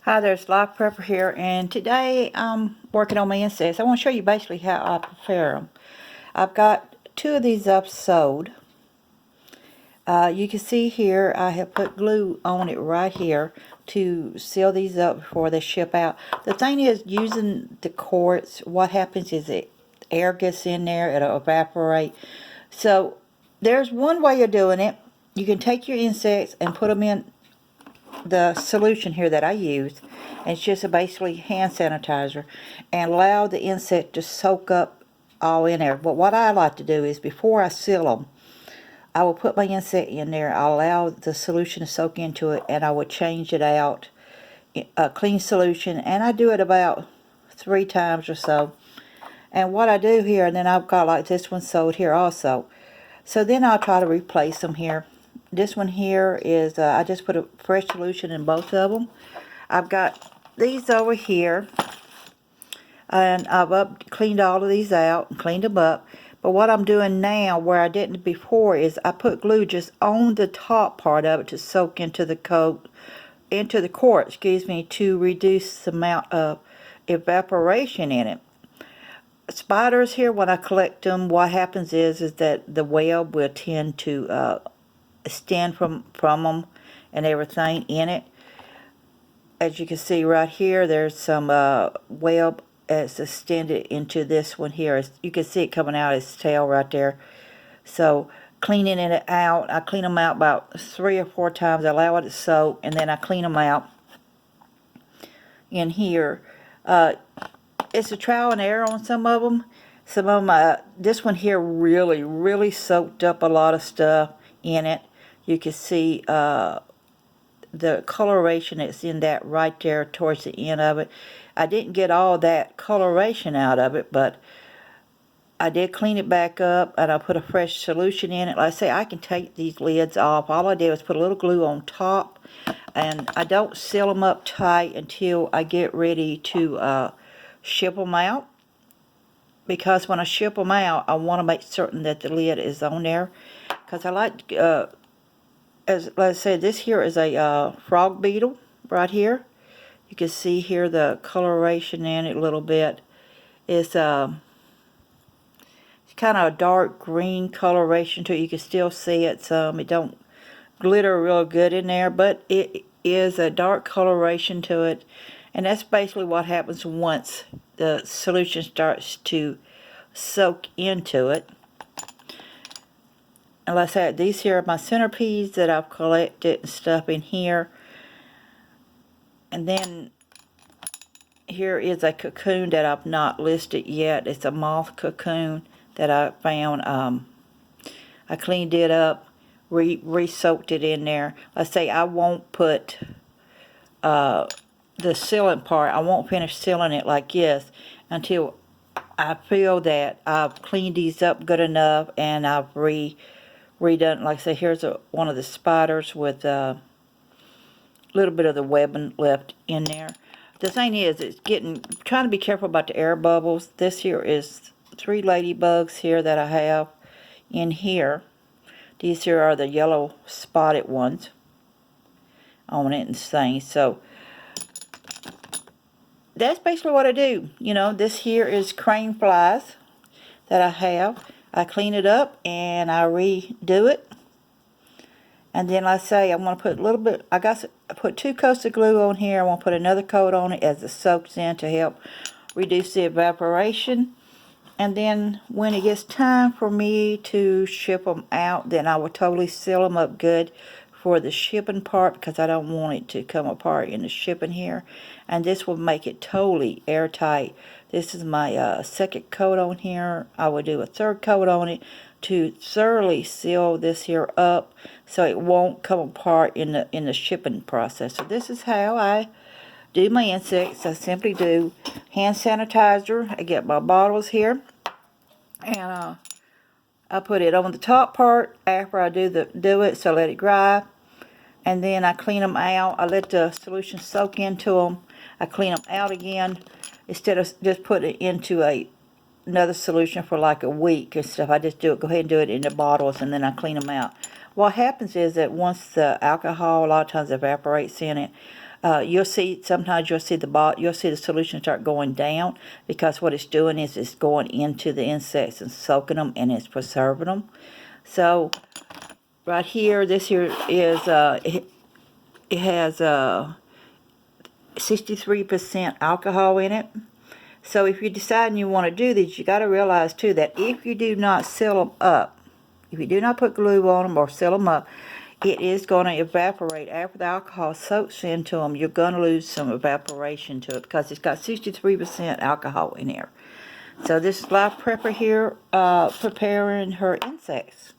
Hi there, it's Life Prepper here, and today I'm working on my insects. I want to show you basically how I prepare them. I've got two of these up sewed. You can see here I have put glue on it right here to seal these up before they ship out. The thing is, using the quartz, what happens is air gets in there, it'll evaporate. So there's one way of doing it. You can take your insects and put them in the solution here that I use, and it's just basically hand sanitizer, and allow the insect to soak up all in there. But what I like to do is, before I seal them, I will put my insect in there, I'll allow the solution to soak into it, and I will change it out, a clean solution, and I do it about 3 times or so. And what I do here, and then I've got like this one sewed here also, so then I'll try to replace them here. This one here is, I just put a fresh solution in both of them. I've got these over here, and I've cleaned all of these out and cleaned them up. But what I'm doing now, where I didn't before, is I put glue just on the top part of it to soak into the quartz, excuse me, to reduce the amount of evaporation in it. Spiders here, when I collect them, what happens is that the web will tend to extend from them and everything in it. As you can see right here, there's some web as extended into this one here. You can see it coming out of its tail right there. So cleaning it out, I clean them out about 3 or 4 times. I allow it to soak, and then I clean them out in here. It's a trial and error on some of them. Some of them, this one here really soaked up a lot of stuff in it. You can see the coloration that's in that right there towards the end of it. I didn't get all that coloration out of it, but I did clean it back up, and I put a fresh solution in it. Like I say, I can take these lids off. All I did was put a little glue on top, and I don't seal them up tight until I get ready to ship them out. Because when I ship them out, I want to make certain that the lid is on there. Because I like, as I said, this here is a frog beetle right here. You can see here the coloration in it a little bit. It's kind of a dark green coloration to it. You can still see it some. It don't glitter real good in there, but it is a dark coloration to it. And that's basically what happens once the solution starts to soak into it. And like I said, these here are my centipedes that I've collected and stuff in here. And then here is a cocoon that I've not listed yet. It's a moth cocoon that I found. I cleaned it up, re-soaked it in there. Let's say I won't put the sealing part. I won't finish sealing it like this until I feel that I've cleaned these up good enough, and I've redone. Like I say, here's one of the spiders with a little bit of the webbing left in there. The thing is, it's trying to be careful about the air bubbles. This here is 3 ladybugs here that I have in here. These here are the yellow spotted ones on it and things. So that's basically what I do. You know, this here is crane flies that I have. I clean it up and I redo it. And then like I say, I'm going to put a little bit, I put 2 coats of glue on here. I want to put another coat on it as it soaks in to help reduce the evaporation. And then when it gets time for me to ship them out, then I will totally seal them up good for the shipping part, because I don't want it to come apart in the shipping here. And this will make it totally airtight. This is my second coat on here. I will do a 3rd coat on it to thoroughly seal this here up so it won't come apart in the shipping process. So this is how I do my insects. I simply do hand sanitizer. I get my bottles here, and I put it on the top part after I do it, so let it dry. And then I clean them out. I let the solution soak into them. I clean them out again instead of just putting it into another solution for like a week and stuff. I just go ahead and do it in the bottles, and then I clean them out. What happens is that once the alcohol a lot of times evaporates in it, Sometimes you'll see the solution start going down, because what it's doing is it's going into the insects and soaking them, and it's preserving them. So right here, this here is it has 63% alcohol in it. So if you decide you want to do these, you got to realize too that if you do not seal them up, if you do not put glue on them or seal them up, it is going to evaporate. After the alcohol soaks into them, you're going to lose some evaporation to it, because it's got 63% alcohol in here. So this is Live Prepper here, preparing her insects.